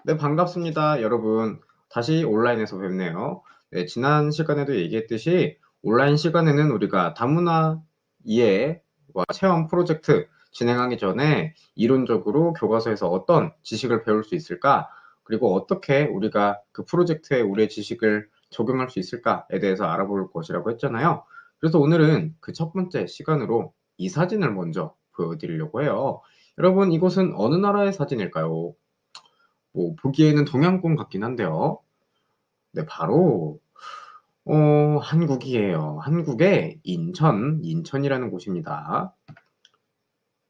네, 반갑습니다, 여러분. 다시 온라인에서 뵙네요. 네, 지난 시간에도 얘기했듯이 온라인 시간에는 우리가 다문화 이해와 체험 프로젝트 진행하기 전에 이론적으로 교과서에서 어떤 지식을 배울 수 있을까? 그리고 어떻게 우리가 그 프로젝트에 우리의 지식을 적용할 수 있을까에 대해서 알아볼 것이라고 했잖아요. 그래서 오늘은 그 첫 번째 시간으로 이 사진을 먼저 보여드리려고 해요. 여러분, 이곳은 어느 나라의 사진일까요? 보기에는 동양권 같긴 한데요. 네, 바로 한국이에요. 한국의 인천이라는 곳입니다.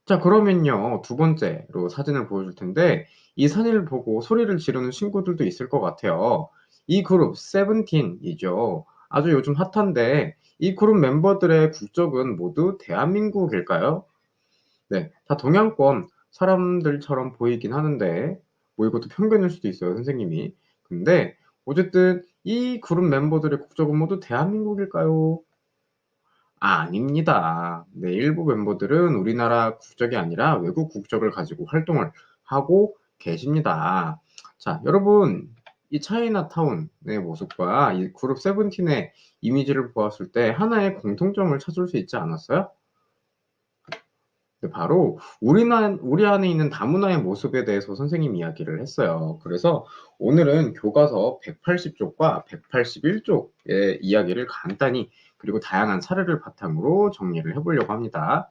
자, 그러면요, 두 번째로 사진을 보여줄 텐데, 이 사진을 보고 소리를 지르는 친구들도 있을 것 같아요. 이 그룹 세븐틴이죠. 아주 요즘 핫한데, 이 그룹 멤버들의 국적은 모두 대한민국일까요? 네, 다 동양권 사람들처럼 보이긴 하는데, 뭐 이것도 편견일 수도 있어요, 선생님이. 근데 어쨌든 이 그룹 멤버들의 국적은 모두 대한민국일까요? 아닙니다. 네, 일부 멤버들은 우리나라 국적이 아니라 외국 국적을 가지고 활동을 하고 계십니다. 자, 여러분, 이 차이나타운의 모습과 이 그룹 세븐틴의 이미지를 보았을 때 하나의 공통점을 찾을 수 있지 않았어요? 바로 우리 안에 있는 다문화의 모습에 대해서 선생님이 이야기를 했어요. 그래서 오늘은 교과서 180쪽과 181쪽의 이야기를 간단히 그리고 다양한 사례를 바탕으로 정리를 해보려고 합니다.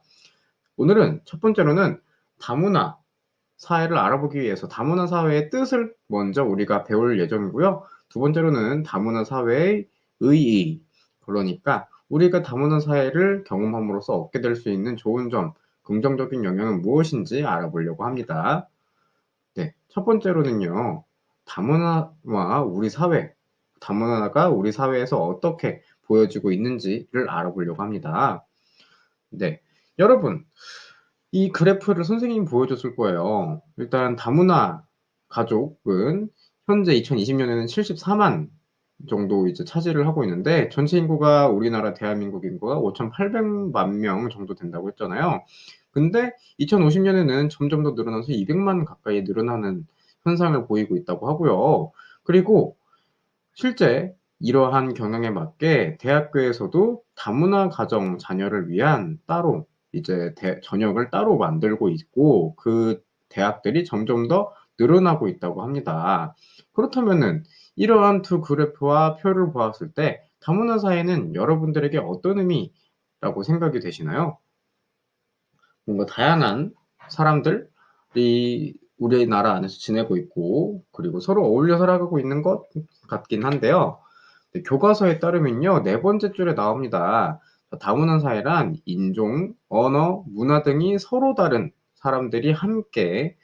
오늘은 첫 번째로는 다문화 사회를 알아보기 위해서 다문화 사회의 뜻을 먼저 우리가 배울 예정이고요. 두 번째로는 다문화 사회의 의의, 그러니까 우리가 다문화 사회를 경험함으로써 얻게 될 수 있는 좋은 점, 긍정적인 영향은 무엇인지 알아보려고 합니다. 네, 첫 번째로는요, 다문화와 우리 사회, 다문화가 우리 사회에서 어떻게 보여지고 있는지를 알아보려고 합니다. 네, 여러분, 이 그래프를 선생님이 보여줬을 거예요. 일단 다문화 가족은 현재 2020년에는 74만 정도 이제 차지를 하고 있는데 전체 인구가 우리나라 대한민국 인구가 5,800만 명 정도 된다고 했잖아요. 근데 2050년에는 점점 더 늘어나서 200만 가까이 늘어나는 현상을 보이고 있다고 하고요. 그리고 실제 이러한 경향에 맞게 대학교에서도 다문화 가정 자녀를 위한 따로 이제 전형을 따로 만들고 있고 그 대학들이 점점 더 늘어나고 있다고 합니다. 그렇다면은 이러한 두 그래프와 표를 보았을 때 다문화 사회는 여러분들에게 어떤 의미라고 생각이 되시나요? 뭔가 다양한 사람들이 우리나라 안에서 지내고 있고 그리고 서로 어울려 살아가고 있는 것 같긴 한데요. 네, 교과서에 따르면요, 네 번째 줄에 나옵니다. 다문화 사회란 인종, 언어, 문화 등이 서로 다른 사람들이 함께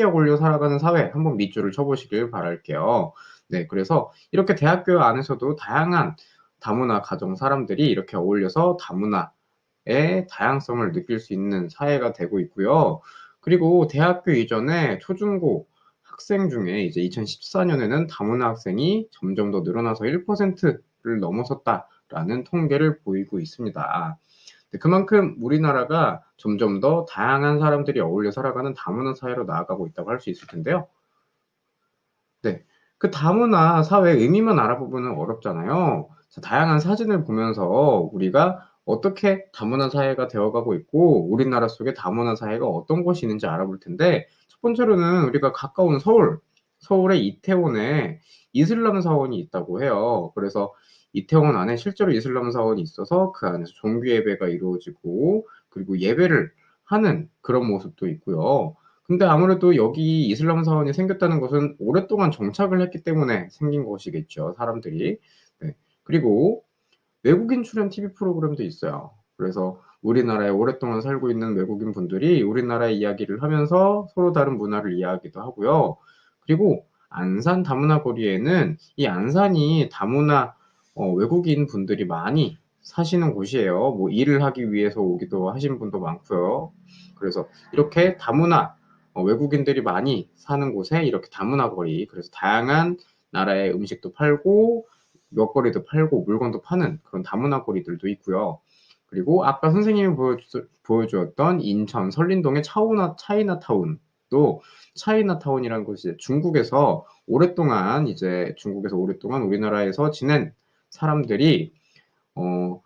어울려 살아가는 사회, 한번 밑줄을 쳐보시길 바랄게요. 네, 그래서 이렇게 대학교 안에서도 다양한 다문화 가정 사람들이 이렇게 어울려서 다문화의 다양성을 느낄 수 있는 사회가 되고 있고요. 그리고 대학교 이전에 초중고 학생 중에 이제 2014년에는 다문화 학생이 점점 더 늘어나서 1%를 넘어섰다라는 통계를 보이고 있습니다. 그만큼 우리나라가 점점 더 다양한 사람들이 어울려 살아가는 다문화 사회로 나아가고 있다고 할 수 있을 텐데요. 네. 그 다문화 사회의 의미만 알아보면 어렵잖아요. 다양한 사진을 보면서 우리가 어떻게 다문화 사회가 되어가고 있고 우리나라 속에 다문화 사회가 어떤 곳이 있는지 알아볼 텐데 첫 번째로는 우리가 가까운 서울의 이태원에 이슬람 사원이 있다고 해요. 그래서 이태원 안에 실제로 이슬람 사원이 있어서 그 안에서 종교 예배가 이루어지고 그리고 예배를 하는 그런 모습도 있고요. 근데 아무래도 여기 이슬람 사원이 생겼다는 것은 오랫동안 정착을 했기 때문에 생긴 것이겠죠, 사람들이. 네. 그리고 외국인 출연 TV 프로그램도 있어요. 그래서 우리나라에 오랫동안 살고 있는 외국인 분들이 우리나라의 이야기를 하면서 서로 다른 문화를 이해하기도 하고요. 그리고 안산 다문화 거리에는 이 안산이 다문화 외국인 분들이 많이 사시는 곳이에요. 뭐 일을 하기 위해서 오기도 하신 분도 많고요. 그래서 이렇게 다문화 외국인들이 많이 사는 곳에 이렇게 다문화 거리, 그래서 다양한 나라의 음식도 팔고 먹거리도 팔고 물건도 파는 그런 다문화 거리들도 있고요. 그리고 아까 선생님이 보여주었던 인천 설린동의 차이나타운 또 차이나타운이라는 것이 중국에서 오랫동안 우리나라에서 지낸 사람들이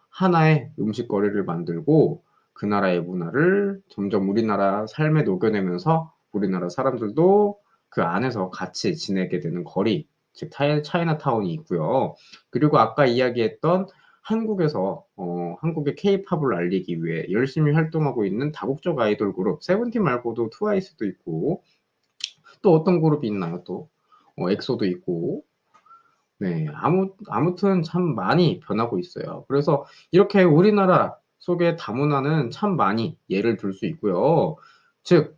하나의 음식거리를 만들고 그 나라의 문화를 점점 우리나라 삶에 녹여내면서 우리나라 사람들도 그 안에서 같이 지내게 되는 거리, 즉 차이나타운이 있고요. 그리고 아까 이야기했던 한국에서 한국의 케이팝을 알리기 위해 열심히 활동하고 있는 다국적 아이돌 그룹 세븐틴 말고도 트와이스도 있고 또 어떤 그룹이 있나요? 또 엑소도 있고 네, 아무튼 참 많이 변하고 있어요. 그래서 이렇게 우리나라 속의 다문화는 참 많이 예를 들 수 있고요. 즉,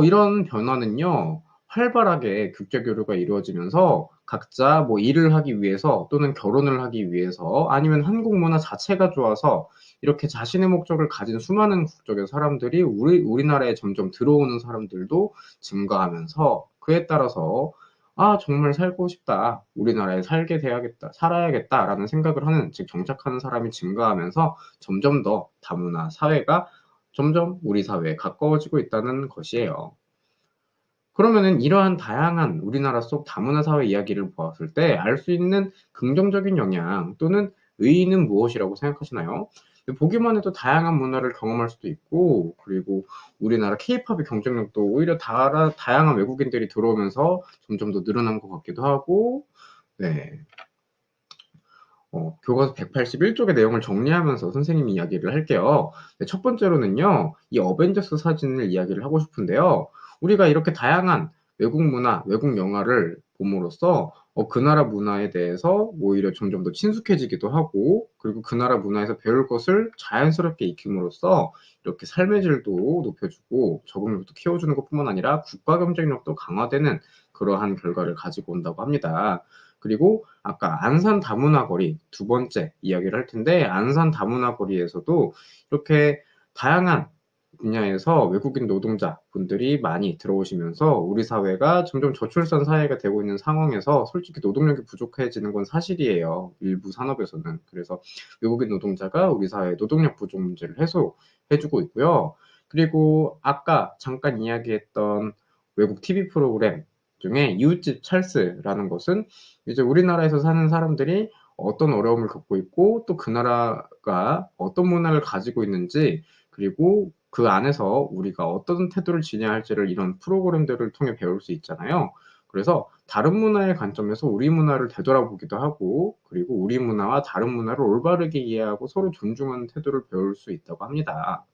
이런 변화는요, 활발하게 국제 교류가 이루어지면서 각자 뭐 일을 하기 위해서 또는 결혼을 하기 위해서 아니면 한국 문화 자체가 좋아서 이렇게 자신의 목적을 가진 수많은 국적의 사람들이 우리나라에 점점 들어오는 사람들도 증가하면서 그에 따라서 아, 정말 살고 싶다. 우리나라에 살게 돼야겠다. 살아야겠다라는 생각을 하는, 즉 정착하는 사람이 증가하면서 점점 더 다문화 사회가 점점 우리 사회에 가까워지고 있다는 것이에요. 그러면은 이러한 다양한 우리나라 속 다문화 사회 이야기를 보았을 때 알 수 있는 긍정적인 영향 또는 의의는 무엇이라고 생각하시나요? 보기만 해도 다양한 문화를 경험할 수도 있고, 그리고 우리나라 케이팝의 경쟁력도 오히려 다양한 외국인들이 들어오면서 점점 더 늘어난 것 같기도 하고, 네. 교과서 181쪽의 내용을 정리하면서 선생님이 이야기를 할게요. 네, 첫 번째로는요, 이 어벤져스 사진을 이야기를 하고 싶은데요. 우리가 이렇게 다양한 외국 문화, 외국 영화를 봄으로써 그 나라 문화에 대해서 오히려 점점 더 친숙해지기도 하고, 그리고 그 나라 문화에서 배울 것을 자연스럽게 익힘으로써 이렇게 삶의 질도 높여주고 적응력도 키워주는 것뿐만 아니라 국가 경쟁력도 강화되는 그러한 결과를 가지고 온다고 합니다. 그리고 아까 안산 다문화 거리 두 번째 이야기를 할 텐데 안산 다문화 거리에서도 이렇게 다양한 분야에서 외국인 노동자분들이 많이 들어오시면서 우리 사회가 점점 저출산 사회가 되고 있는 상황에서 솔직히 노동력이 부족해지는 건 사실이에요. 일부 산업에서는. 그래서 외국인 노동자가 우리 사회의 노동력 부족 문제를 해소해주고 있고요. 그리고 아까 잠깐 이야기했던 외국 TV 프로그램 중에 이웃집 찰스라는 것은 이제 우리나라에서 사는 사람들이 어떤 어려움을 겪고 있고 또 그 나라가 어떤 문화를 가지고 있는지 그리고 그 안에서 우리가 어떤 태도를 지녀야 할지를 이런 프로그램들을 통해 배울 수 있잖아요. 그래서 다른 문화의 관점에서 우리 문화를 되돌아보기도 하고 그리고 우리 문화와 다른 문화를 올바르게 이해하고 서로 존중하는 태도를 배울 수 있다고 합니다.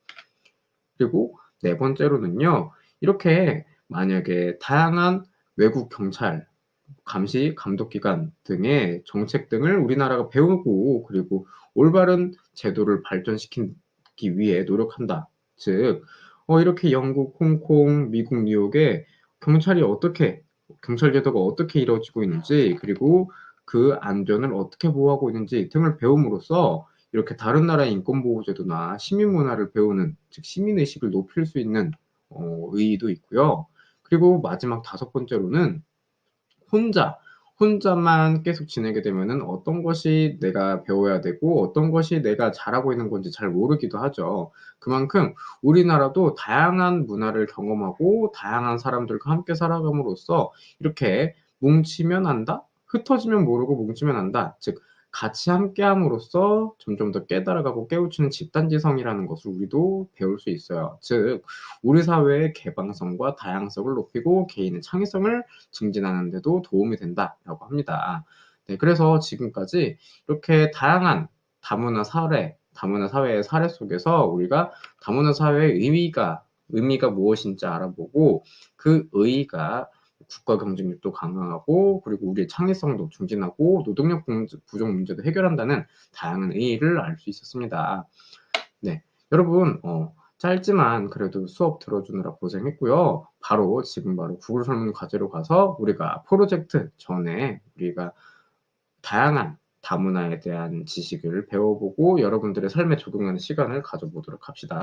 그리고 네 번째로는요. 이렇게 만약에 다양한 외국 경찰 감시 감독기관 등의 정책 등을 우리나라가 배우고 그리고 올바른 제도를 발전시키기 위해 노력한다. 즉 이렇게 영국, 홍콩, 미국, 뉴욕에 경찰 제도가 어떻게 이루어지고 있는지 그리고 그 안전을 어떻게 보호하고 있는지 등을 배움으로써 이렇게 다른 나라의 인권보호 제도나 시민 문화를 배우는 즉 시민 의식을 높일 수 있는 의의도 있고요. 그리고 마지막 다섯 번째로는 혼자만 계속 지내게 되면은 어떤 것이 내가 배워야 되고 어떤 것이 내가 잘하고 있는 건지 잘 모르기도 하죠. 그만큼 우리나라도 다양한 문화를 경험하고 다양한 사람들과 함께 살아감으로써 이렇게 뭉치면 안다? 흩어지면 모르고 뭉치면 안다. 즉 같이 함께함으로써 점점 더 깨달아가고 깨우치는 집단지성이라는 것을 우리도 배울 수 있어요. 즉 우리 사회의 개방성과 다양성을 높이고 개인의 창의성을 증진하는 데도 도움이 된다라고 합니다. 네, 그래서 지금까지 이렇게 다양한 다문화 사회의 사례 속에서 우리가 다문화 사회의 의미가 무엇인지 알아보고 그 의의가 국가 경쟁력도 강화하고 그리고 우리의 창의성도 증진하고 노동력 부족 문제도 해결한다는 다양한 의의를 알 수 있었습니다. 네, 여러분 짧지만 그래도 수업 들어주느라 고생했고요. 지금 바로 구글 설문 과제로 가서 우리가 프로젝트 전에 우리가 다양한 다문화에 대한 지식을 배워보고 여러분들의 삶에 적용하는 시간을 가져보도록 합시다.